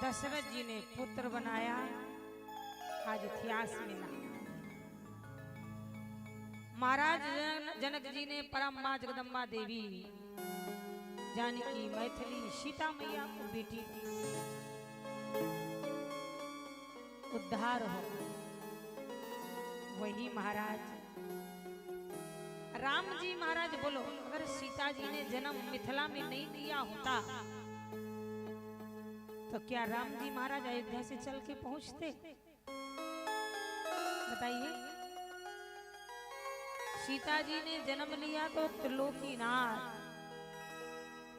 दशरथ जी ने पुत्र बनाया, आज इतिहास में नाम। महाराज जनक जी ने परम मां जगदम्बा देवी जानकी मैथिली सीता मैया को बेटी दी, उद्धार हो। वही महाराज राम जी महाराज बोलो, अगर सीता जी ने जन्म मिथिला में नहीं लिया होता तो क्या राम जी महाराज अयोध्या से चल के पहुंचते? बताइए। सीता जी ने जन्म लिया तो त्रिलोकीनाथ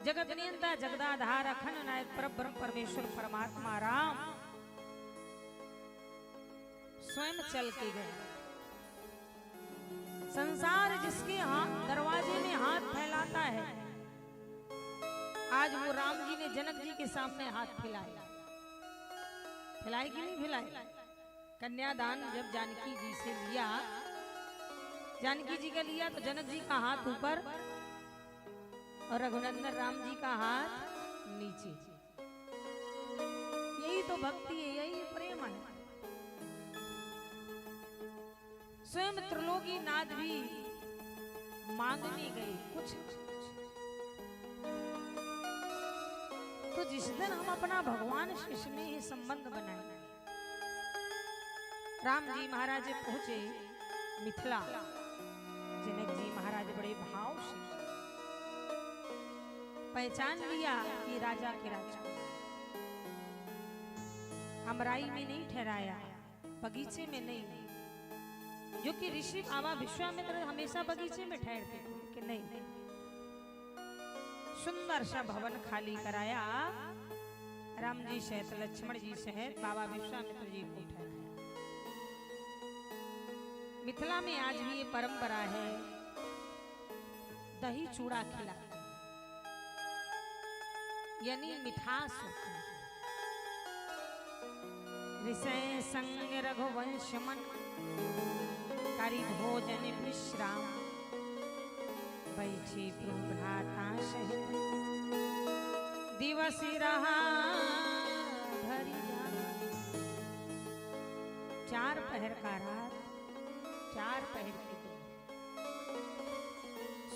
जगत नियंता जगदाधार अखंड नायक परब्रह्म परमेश्वर परमात्मा राम स्वयं चल के गए। संसार जिसके हाथ दरवाजे में हाथ फैलाता है, आज वो राम जी ने जनक जी के सामने हाथ फैलाया। फैलाए कि नहीं फैलाए? कन्यादान जब जानकी जी से लिया, जानकी जी का लिया तो जनक जी का हाथ ऊपर और रघुनंदन राम जी का हाथ नीचे। यही तो भक्ति है, यही प्रेम है। स्वयं त्रिलोकी नाथ भी मांगने गए कुछ। तो जिस दिन हम अपना भगवान से स्नेह संबंध बनाए, राम जी महाराज पहुंचे मिथिला। जनक जी महाराज बड़े भाव से पहचान लिया कि राजा के राजा। हमराई में नहीं ठहराया, बगीचे में नहीं, जो कि ऋषि बाबा विश्वामित्र हमेशा बगीचे में ठहरते थे कि नहीं। सुंदर सा भवन खाली कराया, राम जी सहित लक्ष्मण जी सहित बाबा विश्वामित्र जी को ठहराया। मिथिला में आज भी ये परंपरा है, दही चूड़ा खिलाते, यानी मिठास होती है। ऋषय संग रघुवंश मन करी भोजन विश्राम, बैठे भ्राता सहित दिवस रहा भरिया। 4 पहर का रात, 4 पहर की दिन।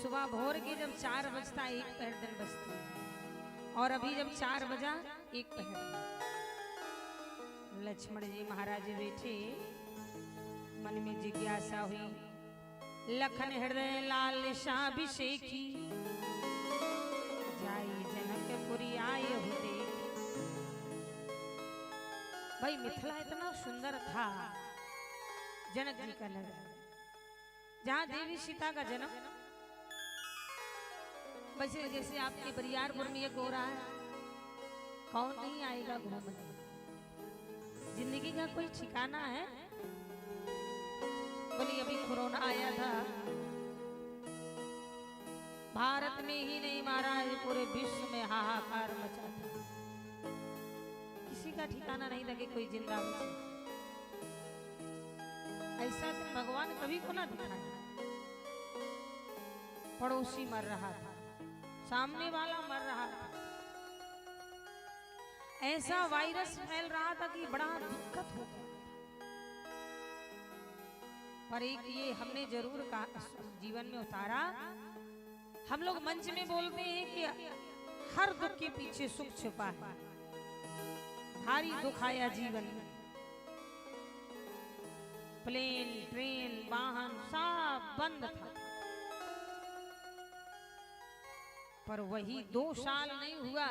सुबह भोर के जब 4 बजता 1 पहर दिन बजती, और अभी जब 4 बजा 1 पहर। लक्ष्मण जी महाराज बैठे, मन में जिज्ञासा हुई। लखन हृदय लाल शाभिषेकी, जाई जनकपुरी आए हो देख। भाई मिथिला इतना सुंदर था, जनक जी का नगर, जहां देवी सीता का जन्म। वैसे जैसे आपके बरियारपुर में एक हो रहा है, कौन नहीं आएगा घूमने। जिंदगी का कोई ठिकाना है? बोली अभी कोरोना आया था, भारत में ही नहीं महाराज पूरे विश्व में हाहाकार मचा था। किसी का ठिकाना नहीं था कि कोई जिंदा बचे। ऐसा दिन भगवान कभी को ना दिखाया। पड़ोसी मर रहा था, सामने वाला मर रहा था, ऐसा वायरस फैल रहा था कि बड़ा दिक्कत हो गया। पर एक ये हमने जरूर जीवन में उतारा। हम लोग मंच में बोलते हैं कि हर दुख के पीछे सुख छुपा है। भारी दुख आया जीवन में, प्लेन ट्रेन वाहन सब बंद था, पर वही 2 साल नहीं हुआ,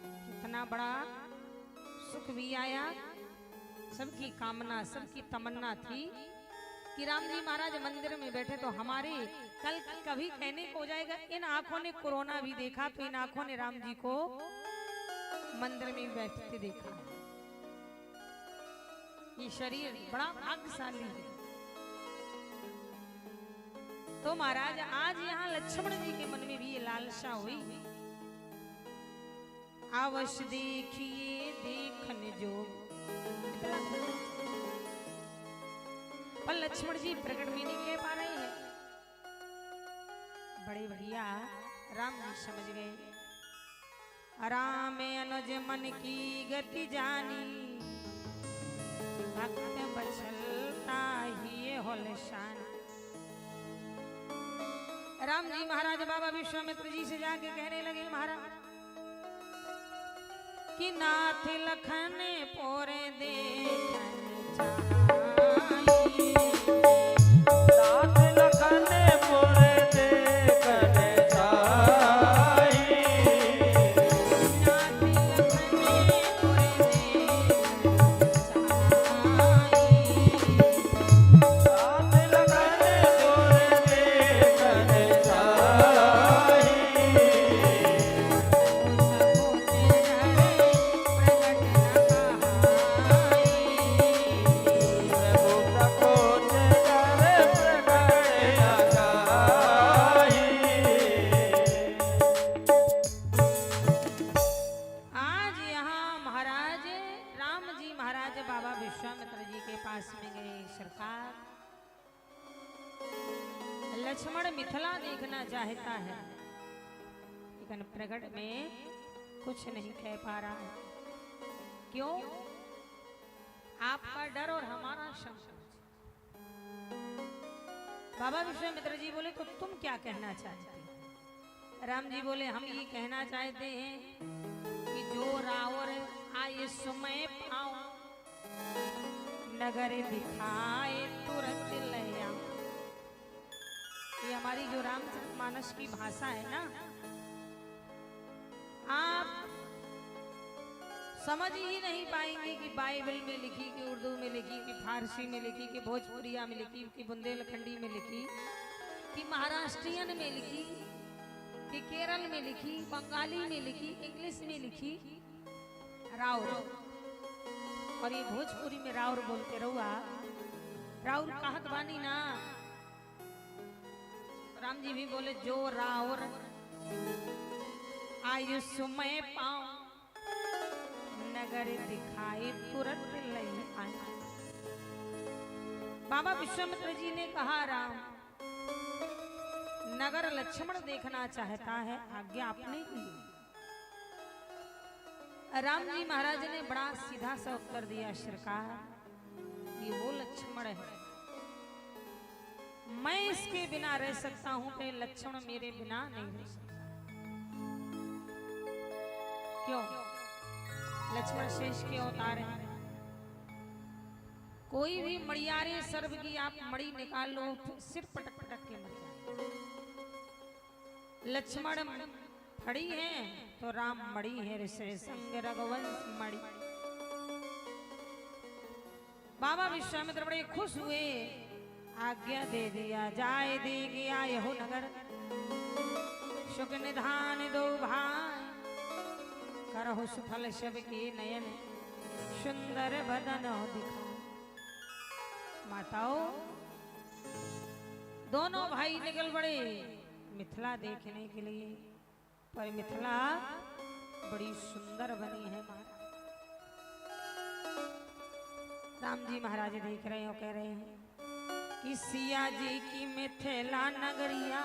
कितना बड़ा सुख भी आया। सबकी कामना, सबकी तमन्ना थी कि राम जी महाराज मंदिर में बैठे तो हमारे कल कभी कहने को हो जाएगा, इन आंखों ने कोरोना भी देखा तो इन आंखों ने राम जी को मंदिर में बैठते देखा। ये शरीर बड़ा भाग्यशाली है। तो महाराज आज यहाँ लक्ष्मण जी के मन में भी ये लालसा हुई, अवश्य देखिए देखने जोग। पर लक्ष्मण जी प्रकट भी नहीं कह पा रहे हैं। बड़े बढ़िया राम जी समझ गए राम अनुज मन की गति जानी, भक्त बचलता ही होल शान। राम जी महाराज बाबा विश्वामित्र जी से जाके कहने लगे, महाराज कि नाथ लखन पोरे देखन चाहिए, नाथ लखन पोरे देखन चाहिए, नाथ लखन पोरे देखन चाहिए, नाथ लखन पोरे देखन चाहिए, विश्वामित्र जी के पास में गए। सरकार, लक्ष्मण मिथिला देखना चाहता है, लेकिन प्रगट में कुछ नहीं कह पा रहा है। क्यों? आपका डर और हमारा संकोच। बाबा विश्वामित्र जी बोले, तो तुम क्या कहना चाहते हैं? राम जी बोले, हम ये कहना चाहते हैं कि जो रावण आए समय पाओ, नगर दिखाए तुरंत ले आओ। ये हमारी जो रामचरितमानस की भाषा है ना, आप समझ ही नहीं पाएंगे कि बाइबल में लिखी, कि उर्दू में लिखी, कि फारसी में लिखी, कि भोजपुरिया में लिखी, कि बुंदेलखंडी में लिखी, कि महाराष्ट्रियन में लिखी, कि केरल में लिखी, बंगाली में लिखी, इंग्लिश में लिखी, राउर। और ये भोजपुरी में राउर बोलते रहुआ, राउर कहत बानी ना। राम जी भी बोले, जो राउर आयु समय पाओ, नगर दिखाई तुरंत लई आए। बाबा विश्वामित्र जी ने कहा, राम नगर लक्ष्मण देखना चाहता है, आज्ञा आपने की। राम जी महाराज ने बड़ा सीधा सा उत्तर दिया, सरकार ये वो लक्ष्मण है, मैं इसके बिना रह सकता हूं, पे लक्ष्मण मेरे बिना नहीं रह सकता। क्यों? लक्ष्मण शेष के अवतार हैं। कोई भी मड़ियारे सर्व की आप मड़ी निकाल लो, सिर पटक पटक के मर जाए। लक्ष्मण फड़ी हैं तो राम मड़ी है, ऋषि संग रघुवंश मड़ी। बाबा विश्वामित्र बड़े खुश हुए, आज्ञा दे दिया, जाए दे गया यहो नगर, सुख निधान दो भाई, करहु सुफल सब के नयन, सुंदर बदन दिखा। माताओं, दोनों भाई निकल पड़े मिथिला देखने के लिए, पर मिथिला बड़ी सुंदर बनी है महाराज। राम जी महाराज देख रहे हो, कह रहे हैं कि सिया जी की मिथिला नगरिया,